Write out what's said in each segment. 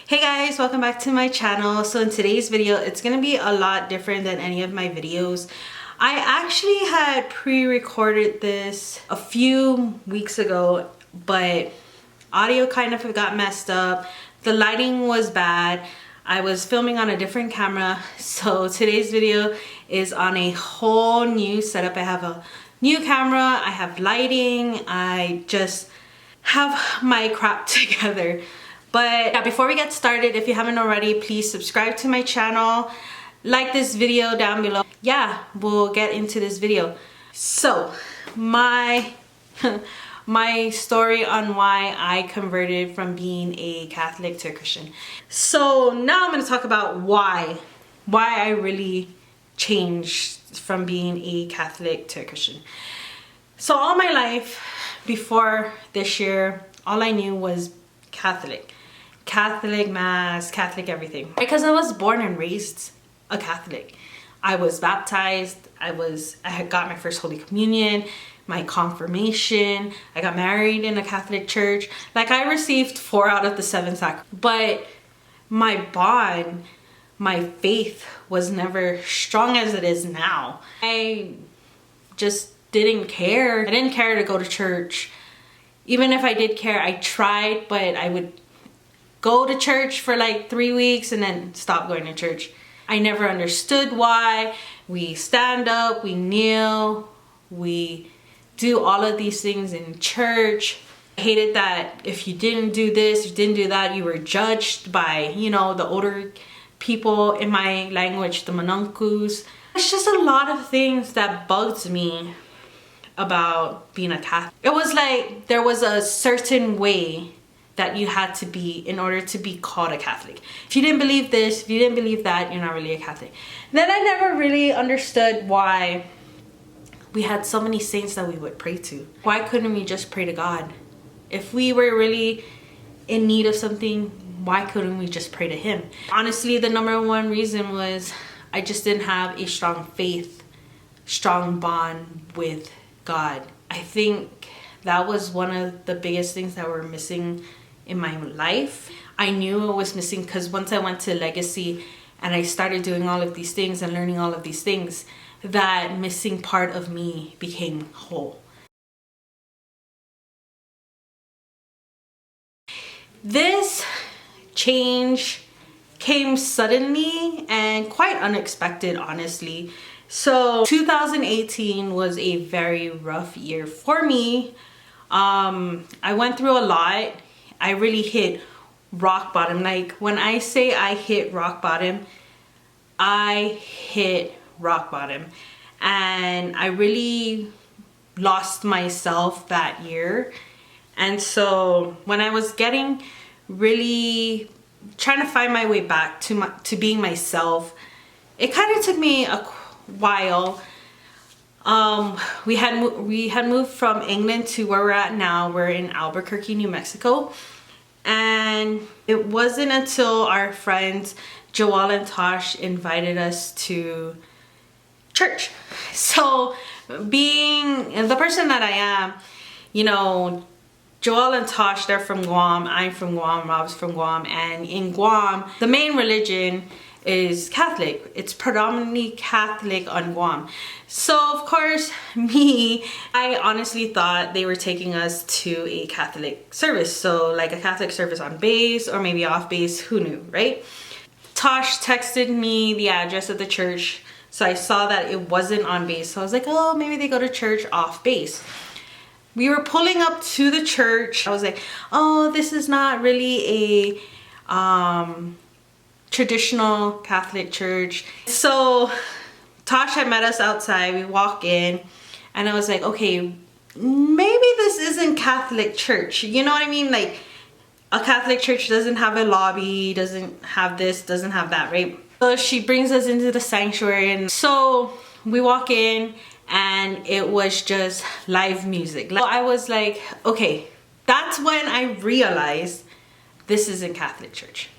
Hey guys, welcome back to my channel. So in today's video, it's gonna be a lot different than any of my videos. I actually had pre-recorded this a few weeks ago, but audio kind of got messed up. The lighting was bad. I was filming on a different camera. So today's video is on a whole new setup. I have a new camera, I have lighting, I just have my crap together. But yeah, before we get started, if you haven't already, please subscribe to my channel, like this video down below. Yeah, we'll get into this video. So my my story on why I converted from being a Catholic to a Christian. So now I'm going to talk about why I really changed from being a Catholic to a Christian. So all my life before this year, all I knew was Catholic mass, Catholic everything, because I was born and raised a Catholic. I was baptized, I had got my first Holy Communion, my confirmation, I got married in a Catholic church. Like, I received 4 out of the 7 sacraments. But my bond, my faith was never strong as it is now. I just didn't care. I didn't care to go to church. Even if I did care, I tried, but I would go to church for like 3 weeks and then stop going to church. I never understood why. We stand up, we kneel, we do all of these things in church. I hated that if you didn't do this, you didn't do that, you were judged by, you know, the older people, in my language, the manunkus. It's just a lot of things that bugged me about being a Catholic. It was like there was a certain way that you had to be in order to be called a Catholic. If you didn't believe this, if you didn't believe that, you're not really a Catholic. Then I never really understood why we had so many saints that we would pray to. Why couldn't we just pray to God? If we were really in need of something, why couldn't we just pray to Him? Honestly, the #1 reason was I just didn't have a strong faith, strong bond with God. I think that was one of the biggest things that were missing in my life. I knew it was missing because once I went to Legacy and I started doing all of these things and learning all of these things, that missing part of me became whole. This change came suddenly and quite unexpected, honestly. So 2018 was a very rough year for me. I went through a lot. I really hit rock bottom. Like, when I say I hit rock bottom, I hit rock bottom. And I really lost myself that year. And so when I was getting really trying to find my way back to being myself, it kind of took me a while. We had moved from England to where we're at now. We're in Albuquerque, New Mexico. And it wasn't until our friends Joel and Tosh invited us to church. So, being the person that I am, you know, Joel and Tosh, they're from Guam, I'm from Guam, Rob's from Guam, and in Guam, the main religion is Catholic. It's predominantly Catholic on Guam. So of course, I honestly thought they were taking us to a Catholic service. So like a Catholic service on base or maybe off base, who knew, right? Tosh texted me the address of the church. So I saw that it wasn't on base. So I was like, oh, maybe they go to church off base. We were pulling up to the church. I was like, oh, this is not really a traditional Catholic church. So Tosh had met us outside. We walk in and I was like, okay, maybe this isn't Catholic church. You know what I mean? Like, a Catholic church doesn't have a lobby, doesn't have this, doesn't have that, right? So she brings us into the sanctuary, and so we walk in and it was just live music. So I was like, okay, that's when I realized this isn't Catholic church.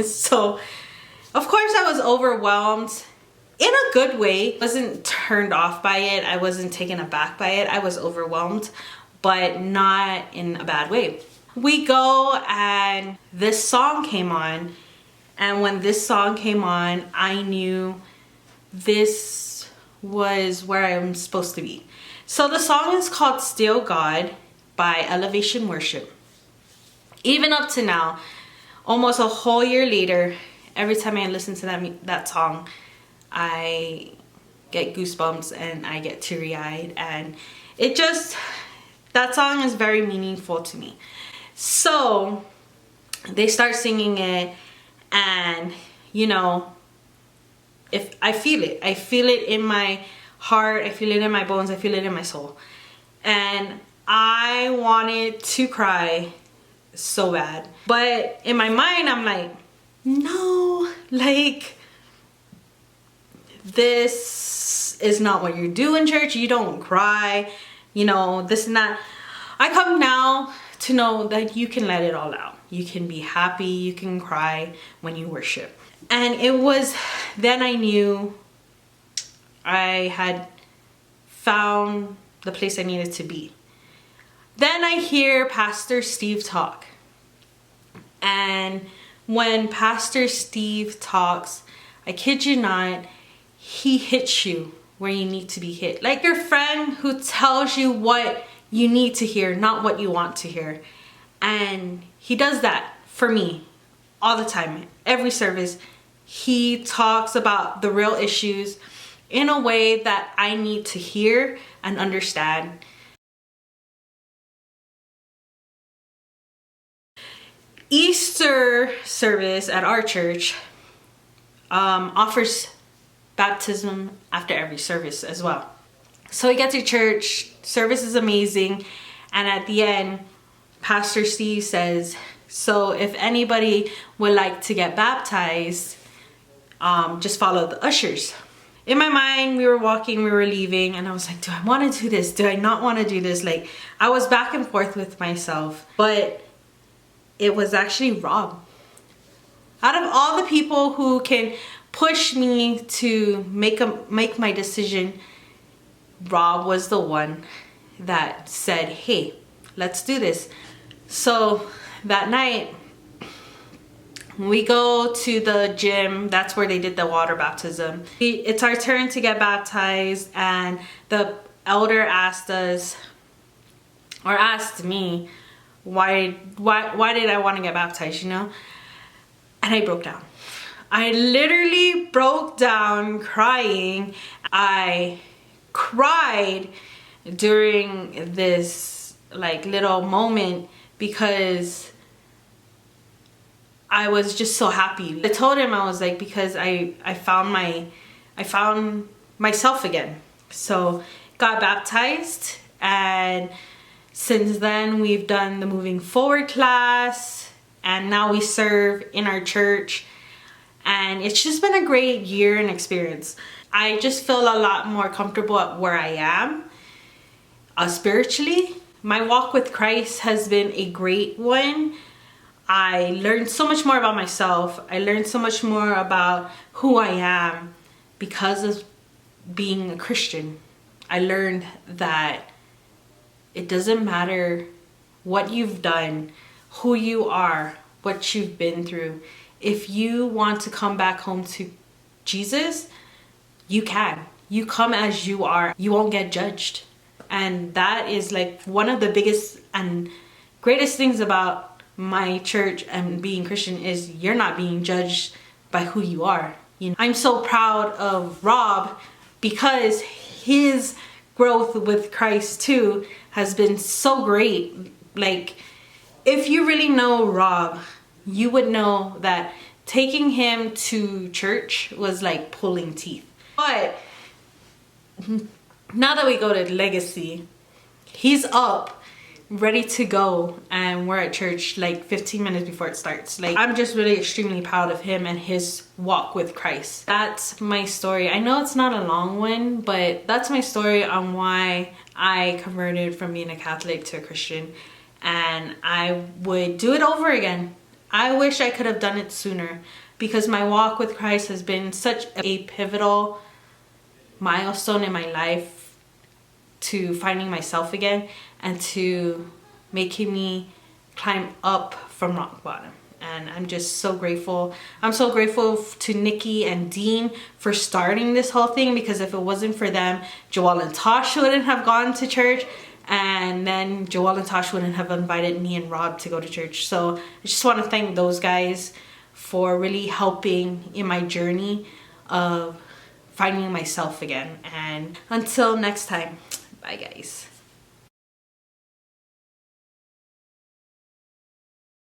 So of course I was overwhelmed in a good way. I wasn't turned off by it. I wasn't taken aback by it. I was overwhelmed, but not in a bad way. We go and this song came on, and when this song came on, I knew this was where I'm supposed to be. So the song is called Still God by Elevation Worship. Even up to now, almost a whole year later, every time I listen to that song, I get goosebumps and I get teary-eyed, and that song is very meaningful to me. So they start singing it, and you know, if I feel it in my heart, I feel it in my bones, I feel it in my soul, and I wanted to cry so bad. But in my mind, I'm like, no, like, this is not what you do in church. You don't cry, you know, this and that. I come now to know that you can let it all out. You can be happy, you can cry when you worship. And it was then I knew I had found the place I needed to be. Then I hear Pastor Steve talk. And when Pastor Steve talks, I kid you not, he hits you where you need to be hit. Like your friend who tells you what you need to hear, not what you want to hear. And he does that for me all the time. Every service, he talks about the real issues in a way that I need to hear and understand. Easter service at our church offers baptism after every service as well. So we get to church, service is amazing, and at the end, Pastor Steve says, so if anybody would like to get baptized, just follow the ushers. In my mind, we were walking, we were leaving, and I was like, do I want to do this? Do I not want to do this? Like, I was back and forth with myself, but it was actually Rob. Out of all the people who can push me to make my decision, Rob was the one that said, hey, let's do this. So that night, we go to the gym. That's where they did the water baptism. It's our turn to get baptized, and the elder asked me, why did I want to get baptized, you know? And I broke down. I literally broke down crying. I cried during this like little moment because I was just so happy. I told him, I was like, because I found myself again. So got baptized, and since then we've done the moving forward class, and now we serve in our church, and it's just been a great year and experience. I just feel a lot more comfortable at where I am spiritually. My walk with Christ has been a great one. I learned so much more about myself. I learned so much more about who I am because of being a Christian. I learned that it doesn't matter what you've done, who you are, what you've been through. If you want to come back home to Jesus, you can. You come as you are. You won't get judged. And that is like one of the biggest and greatest things about my church and being Christian is you're not being judged by who you are. You know, I'm so proud of Rob because his growth with Christ too has been so great. Like, if you really know Rob, you would know that taking him to church was like pulling teeth. But now that we go to Legacy, he's up, ready to go, and we're at church like 15 minutes before it starts. Like, I'm just really extremely proud of him and his walk with Christ. That's my story. I know it's not a long one, but that's my story on why I converted from being a Catholic to a Christian, and I would do it over again. I wish I could have done it sooner because my walk with Christ has been such a pivotal milestone in my life to finding myself again and to making me climb up from rock bottom. And I'm just so grateful. I'm so grateful to Nikki and Dean for starting this whole thing, because if it wasn't for them, Joelle and Tosh wouldn't have gone to church, and then Joelle and Tosh wouldn't have invited me and Rob to go to church. So I just want to thank those guys for really helping in my journey of finding myself again. And until next time, bye guys.